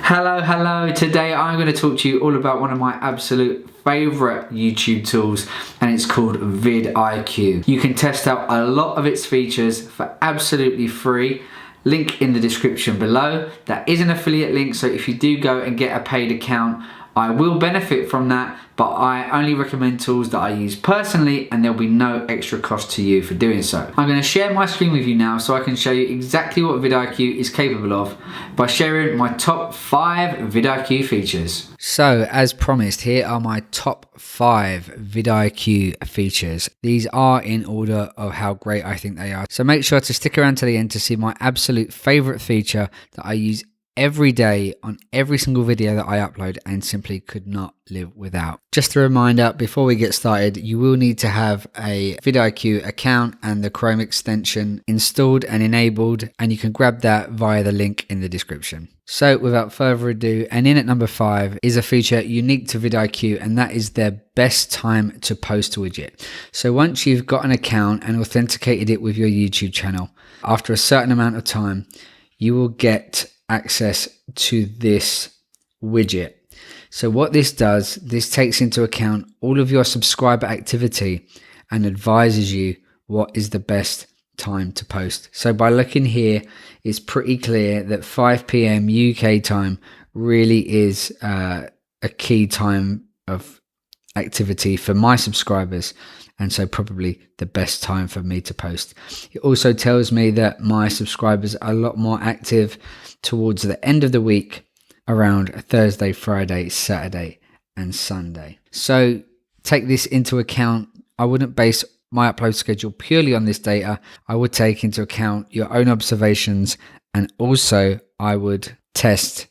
Hello. Today I'm going to talk to you all about one of my absolute favorite YouTube tools, and it's called VidIQ. You can test out a lot of its features for absolutely free. Link in the description below. That is an affiliate link, so if you do go and get a paid account, I will benefit from that, but I only recommend tools that I use personally, and there'll be no extra cost to you for doing so. I'm going to share my screen with you now so I can show you exactly what VidIQ is capable of by sharing my top 5 VidIQ features. So, as promised, here are my top 5 VidIQ features. These are in order of how great I think they are. So make sure to stick around to the end to see my absolute favorite feature that I use every day on every single video that I upload and simply could not live without. Just a reminder before we get started, you will need to have a VidIQ account and the Chrome extension installed and enabled, and you can grab that via the link in the description. So without further ado, and in at number 5 is a feature unique to VidIQ, and that is their best time to post widget. So once you've got an account and authenticated it with your YouTube channel, after a certain amount of time, you will get access to this widget. So what this does, this takes into account all of your subscriber activity and advises you what is the best time to post. So by looking here, it's pretty clear that 5 p.m. UK time really is a key time of activity for my subscribers, and so probably the best time for me to post. It also tells me that my subscribers are a lot more active towards the end of the week, around Thursday, Friday, Saturday and Sunday. So take this into account. I wouldn't base my upload schedule purely on this data. I would take into account your own observations, and also I would test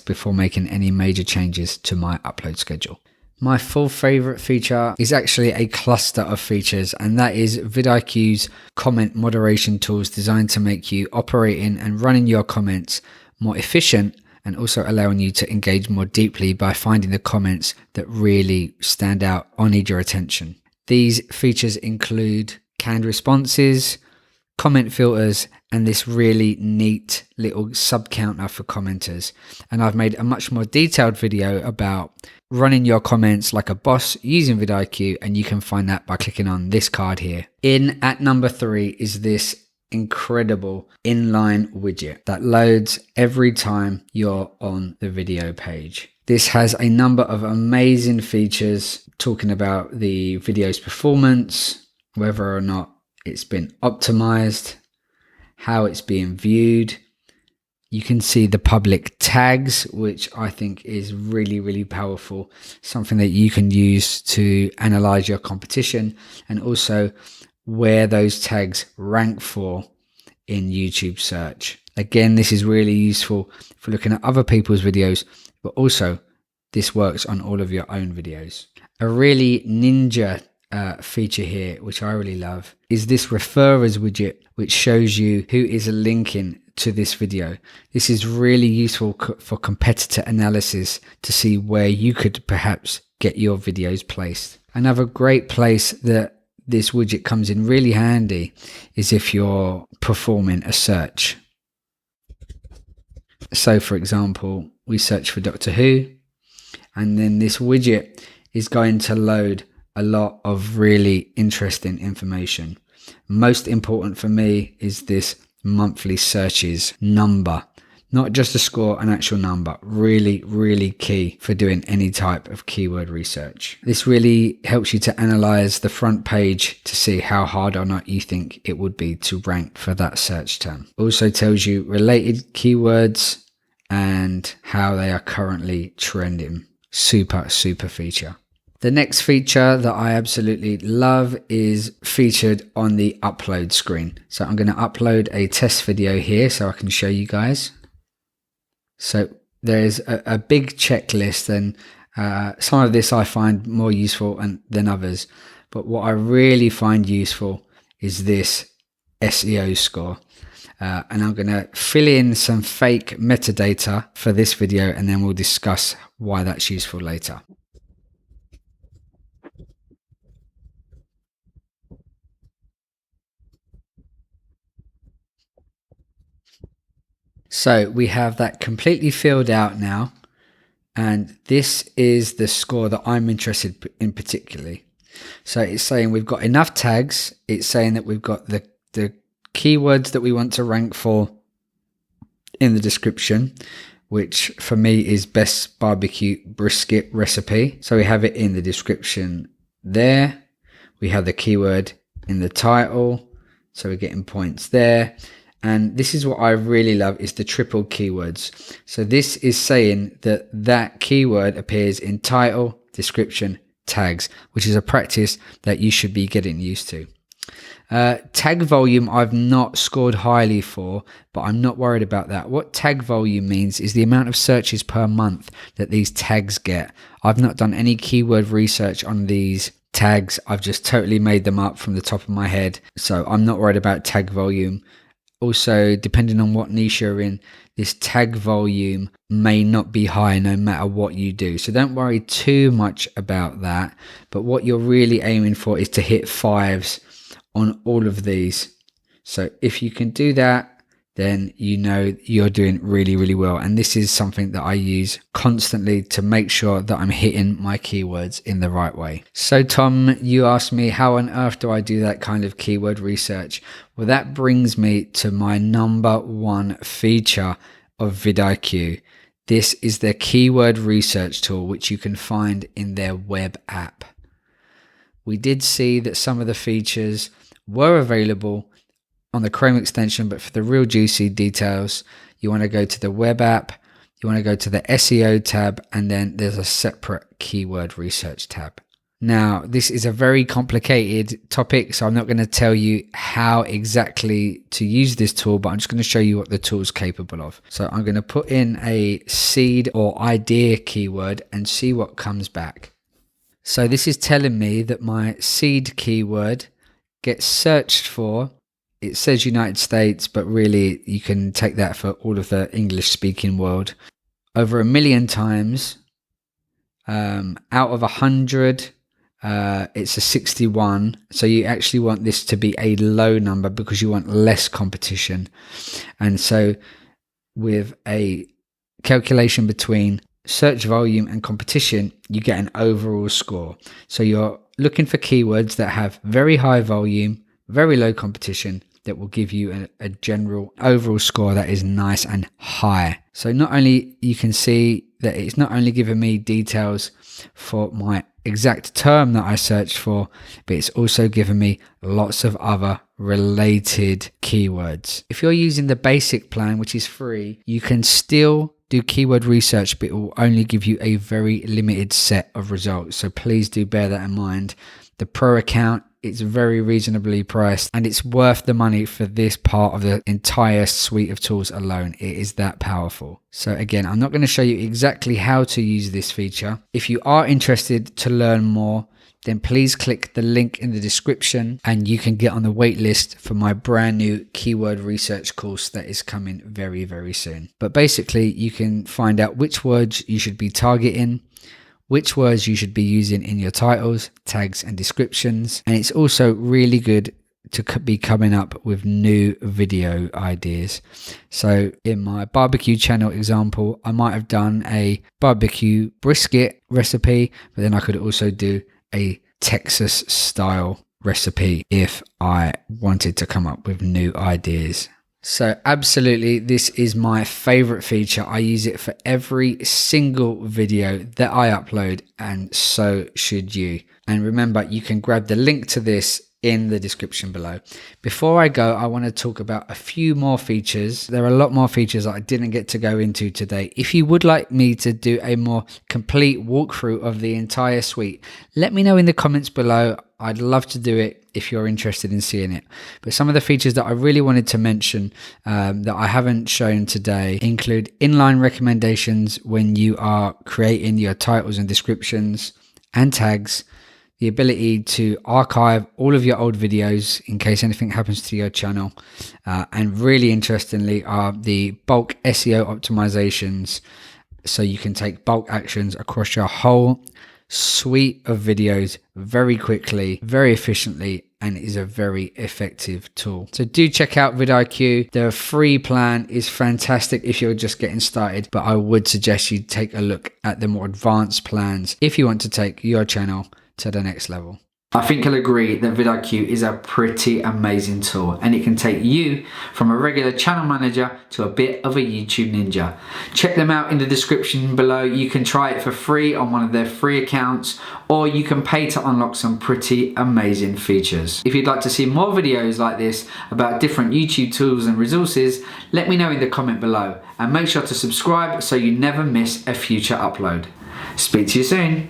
before making any major changes to my upload schedule. My full favorite feature is actually a cluster of features, and that is VidIQ's comment moderation tools, designed to make you operating and running your comments more efficient, and also allowing you to engage more deeply by finding the comments that really stand out or need your attention. These features include canned responses, comment filters, and this really neat little sub counter for commenters. And I've made a much more detailed video about running your comments like a boss using VidIQ, and you can find that by clicking on this card here. In at number 3 is this incredible inline widget that loads every time you're on the video page. This has a number of amazing features talking about the video's performance, whether or not it's been optimized, how it's being viewed. You can see the public tags, which I think is really powerful, something that you can use to analyze your competition, and also where those tags rank for in YouTube search. Again, this is really useful for looking at other people's videos, but also this works on all of your own videos. A really ninja feature here, which I really love, is this referrers widget, which shows you who is linking to this video. This is really useful for competitor analysis to see where you could perhaps get your videos placed. Another great place that this widget comes in really handy is if you're performing a search. So for example, we search for Doctor Who, and then this widget is going to load a lot of really interesting information. Most important for me is this monthly searches number, not just a score, an actual number. Really key for doing any type of keyword research. This really helps you to analyze the front page to see how hard or not you think it would be to rank for that search term. Also tells you related keywords and how they are currently trending. Super feature. The next feature that I absolutely love is featured on the upload screen. So I'm going to upload a test video here so I can show you guys. So there's a big checklist, and some of this I find more useful than others. But what I really find useful is this SEO score. And I'm going to fill in some fake metadata for this video, and then we'll discuss why that's useful later. So we have that completely filled out now. And this is the score that I'm interested in particularly. So it's saying we've got enough tags. It's saying that we've got the keywords that we want to rank for in the description, which for me is best barbecue brisket recipe. So we have it in the description there. We have the keyword in the title. So we're getting points there. And this is what I really love, is the triple keywords. So this is saying that that keyword appears in title, description, tags, which is a practice that you should be getting used to. Tag volume I've not scored highly for, but I'm not worried about that. What tag volume means is the amount of searches per month that these tags get. I've not done any keyword research on these tags. I've just totally made them up from the top of my head. So I'm not worried about tag volume. Also, depending on what niche you're in, this tag volume may not be high no matter what you do. So don't worry too much about that. But what you're really aiming for is to hit 5s on all of these. So if you can do that, then you know you're doing really, really well. And this is something that I use constantly to make sure that I'm hitting my keywords in the right way. So Tom, you asked me, how on earth do I do that kind of keyword research? Well, that brings me to my number one feature of VidIQ. This is their keyword research tool, which you can find in their web app. We did see that some of the features were available on the Chrome extension, but for the real juicy details, you want to go to the web app, you want to go to the SEO tab, and then there's a separate keyword research tab. Now, this is a very complicated topic, so I'm not going to tell you how exactly to use this tool, but I'm just going to show you what the tool is capable of. So I'm going to put in a seed or idea keyword and see what comes back. So this is telling me that my seed keyword gets searched for. It says United States, but really you can take that for all of the English speaking world. Over 1 million times. Out of 100, it's a 61. So you actually want this to be a low number because you want less competition. And so with a calculation between search volume and competition, you get an overall score. So you're looking for keywords that have very high volume, very low competition, that will give you a general overall score that is nice and high. So not only you can see that it's not only giving me details for my exact term that I searched for, but it's also given me lots of other related keywords. If you're using the basic plan, which is free, you can still do keyword research, but it will only give you a very limited set of results. So please do bear that in mind. The Pro account, it's very reasonably priced and it's worth the money for this part of the entire suite of tools alone. It is that powerful. So again, I'm not going to show you exactly how to use this feature. If you are interested to learn more, then please click the link in the description and you can get on the wait list for my brand new keyword research course that is coming very, very soon. But basically, you can find out which words you should be targeting, which words you should be using in your titles, tags, and descriptions. And it's also really good to be coming up with new video ideas. So in my barbecue channel example, I might have done a barbecue brisket recipe, but then I could also do a Texas style recipe if I wanted to come up with new ideas. So absolutely, this is my favorite feature. I use it for every single video that I upload, and so should you. And remember, you can grab the link to this in the description below. Before I go, I want to talk about a few more features. There are a lot more features that I didn't get to go into today. If you would like me to do a more complete walkthrough of the entire suite, let me know in the comments below. I'd love to do it if you're interested in seeing it. But some of the features that I really wanted to mention that I haven't shown today include inline recommendations when you are creating your titles and descriptions and tags, the ability to archive all of your old videos in case anything happens to your channel, and really interestingly are the bulk SEO optimizations, so you can take bulk actions across your whole suite of videos very quickly, very efficiently, and it is a very effective tool. So do check out VidIQ. Their free plan is fantastic if you're just getting started, but I would suggest you take a look at the more advanced plans if you want to take your channel to the next level. I think you'll agree that VidIQ is a pretty amazing tool, and it can take you from a regular channel manager to a bit of a YouTube ninja. Check them out in the description below. You can try it for free on one of their free accounts, or you can pay to unlock some pretty amazing features. If you'd like to see more videos like this about different YouTube tools and resources, let me know in the comment below, and make sure to subscribe so you never miss a future upload. Speak to you soon.